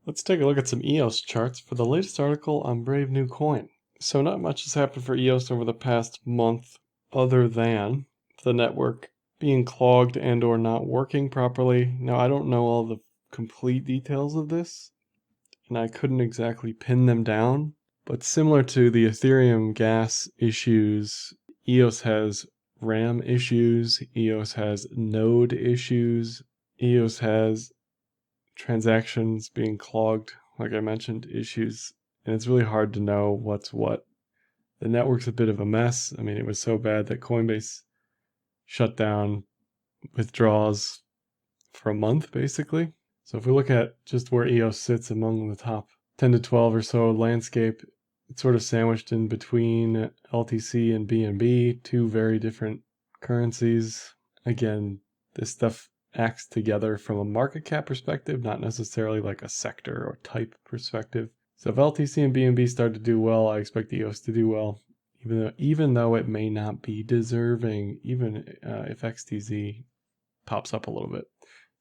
Let's take a look at some EOS charts for the latest article on Brave New Coin. So not much has happened for EOS over the past month other than the network being clogged and or not working properly. Now I don't know all the complete details of this, and I couldn't exactly pin them down, but similar to the Ethereum gas issues, EOS has RAM issues, EOS has node issues, EOS has transactions being clogged, like I mentioned, issues, and it's really hard to know what's what. The network's a bit of a mess. I mean, it was so bad that Coinbase shut down withdrawals for a month, basically. So if we look at just where EOS sits among the top 10 to 12 or so landscape, it's sort of sandwiched in between LTC and BNB, two very different currencies. Again, this stuff acts together from a market cap perspective, not necessarily like a sector or type perspective. So if LTC and BNB start to do well, I expect EOS to do well, even though it may not be deserving, even if XTZ pops up a little bit.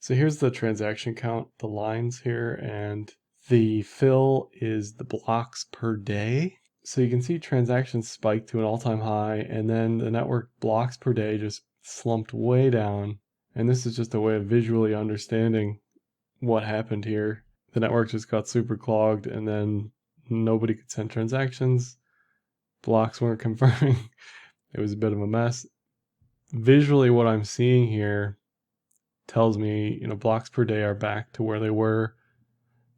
So here's the transaction count, the lines here, and the fill is the blocks per day. So you can see transactions spiked to an all-time high, and then the network blocks per day just slumped way down. And this is just a way of visually understanding what happened here. The network just got super clogged, and then nobody could send transactions. Blocks weren't confirming. It was a bit of a mess. Visually, what I'm seeing here tells me, blocks per day are back to where they were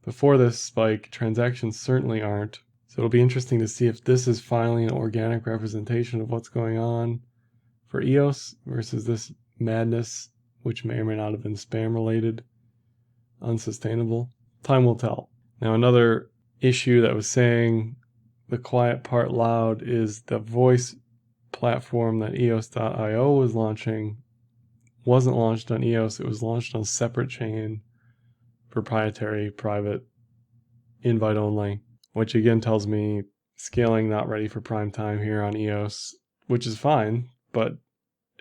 before this spike. Transactions certainly aren't. So it'll be interesting to see if this is finally an organic representation of what's going on for EOS versus this madness, which may or may not have been spam related, unsustainable. Time will tell. Now, another issue that was saying the quiet part loud is the voice platform that EOS.io was launching wasn't launched on EOS. It was launched on a separate chain, proprietary, private, invite only, which again tells me scaling not ready for prime time here on EOS, which is fine, but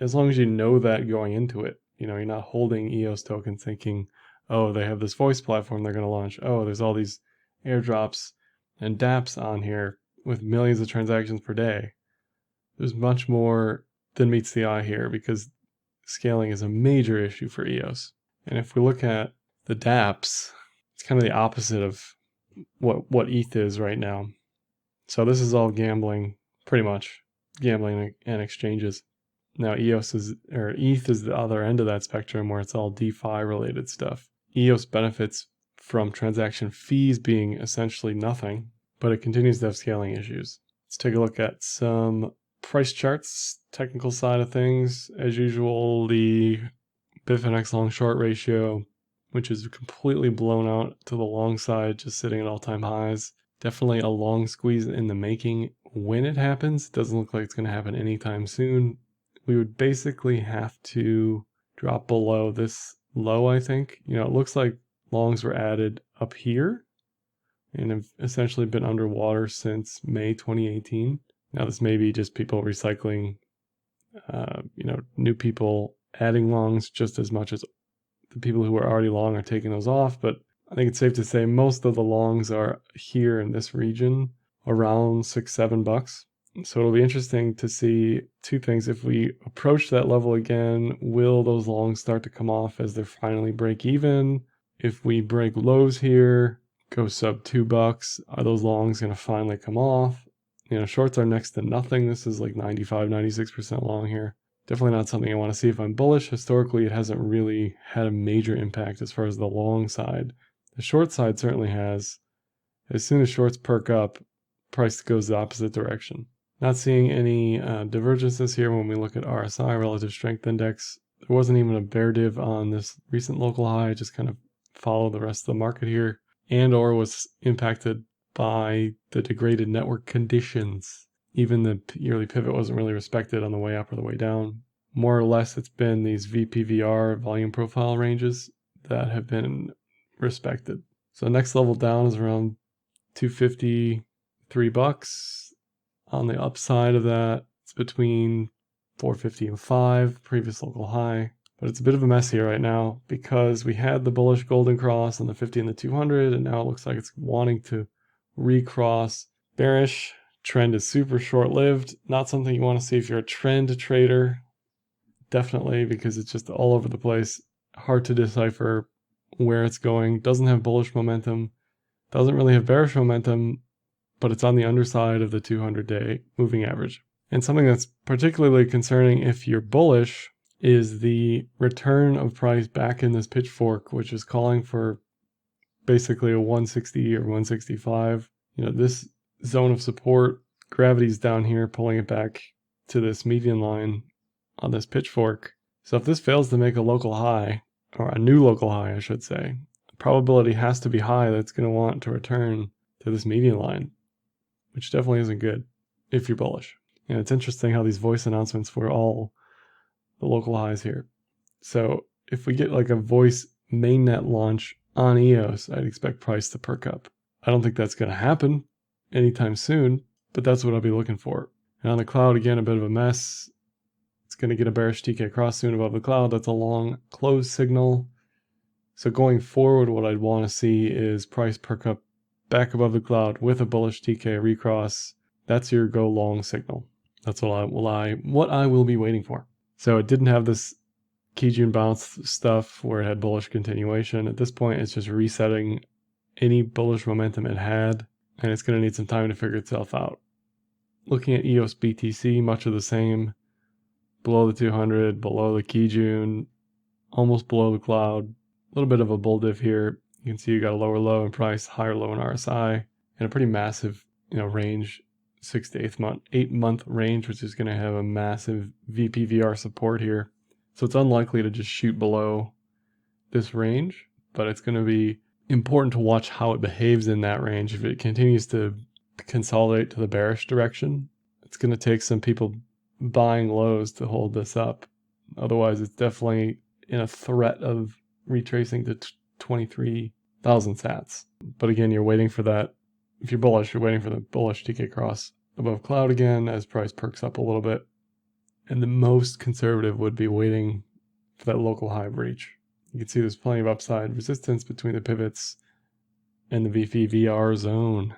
as long as you know that going into it, you're not holding EOS tokens thinking, oh, they have this voice platform they're going to launch. Oh, there's all these airdrops and dapps on here with millions of transactions per day. There's much more than meets the eye here because scaling is a major issue for EOS. And if we look at the dapps, it's kind of the opposite of what ETH is right now. So this is all gambling, pretty much gambling and exchanges. Now ETH is the other end of that spectrum where it's all DeFi related stuff. EOS benefits from transaction fees being essentially nothing, but it continues to have scaling issues. Let's take a look at some price charts, technical side of things. As usual, the BIFNX long short ratio, which is completely blown out to the long side, just sitting at all-time highs. Definitely a long squeeze in the making when it happens. Doesn't look like it's going to happen anytime soon. We would basically have to drop below this low, I think. It looks like longs were added up here and have essentially been underwater since May 2018. Now this may be just people recycling, new people adding longs just as much as the people who are already long are taking those off. But I think it's safe to say most of the longs are here in this region around $6-7. So it'll be interesting to see two things. If we approach that level again, will those longs start to come off as they're finally break even? If we break lows here, go sub $2, are those longs going to finally come off? Shorts are next to nothing. This is like 95, 96% long here. Definitely not something I want to see if I'm bullish. Historically, it hasn't really had a major impact as far as the long side. The short side certainly has. As soon as shorts perk up, price goes the opposite direction. Not seeing any divergences here when we look at RSI, Relative Strength Index. There wasn't even a bear div on this recent local high. Just kind of follow the rest of the market here, and or was impacted by the degraded network conditions. Even the yearly pivot wasn't really respected on the way up or the way down. More or less, it's been these VPVR volume profile ranges that have been respected. So next level down is around $253. On the upside of that, it's between 450 and 5, previous local high. But it's a bit of a mess here right now because we had the bullish golden cross on the 50 and the 200, and now it looks like it's wanting to recross bearish. Trend is super short-lived. Not something you want to see if you're a trend trader. Definitely, because it's just all over the place. Hard to decipher where it's going. Doesn't have bullish momentum. Doesn't really have bearish momentum, but it's on the underside of the 200-day moving average. And something that's particularly concerning if you're bullish is the return of price back in this pitchfork, which is calling for basically a 160 or 165. You know, this zone of support, gravity's down here, pulling it back to this median line on this pitchfork. So if this fails to make a local high, or a new local high, I should say, the probability has to be high that it's going to want to return to this median line, which definitely isn't good if you're bullish. And it's interesting how these voice announcements were all the local highs here. So if we get like a voice mainnet launch on EOS, I'd expect price to perk up. I don't think that's going to happen anytime soon, but that's what I'll be looking for. And on the cloud, again, a bit of a mess. It's going to get a bearish TK cross soon above the cloud. That's a long close signal. So going forward, what I'd want to see is price perk up back above the cloud with a bullish TK recross. That's your go long signal. That's what I will be waiting for. So it didn't have this Kijun bounce stuff where it had bullish continuation. At this point, it's just resetting any bullish momentum it had, and it's going to need some time to figure itself out. Looking at EOS BTC, much of the same. Below the 200, below the Kijun, almost below the cloud. A little bit of a bull diff here. You can see you got a lower low in price, higher low in RSI, and a pretty massive, range, 6 to 8 month range, which is going to have a massive VPVR support here. So it's unlikely to just shoot below this range, but it's going to be important to watch how it behaves in that range. If it continues to consolidate to the bearish direction, it's going to take some people buying lows to hold this up. Otherwise, it's definitely in a threat of retracing to 23,000 sats. But again, you're waiting for that. If you're bullish, you're waiting for the bullish TK cross above cloud again as price perks up a little bit. And the most conservative would be waiting for that local high breach. You can see there's plenty of upside resistance between the pivots and the VPVR zone.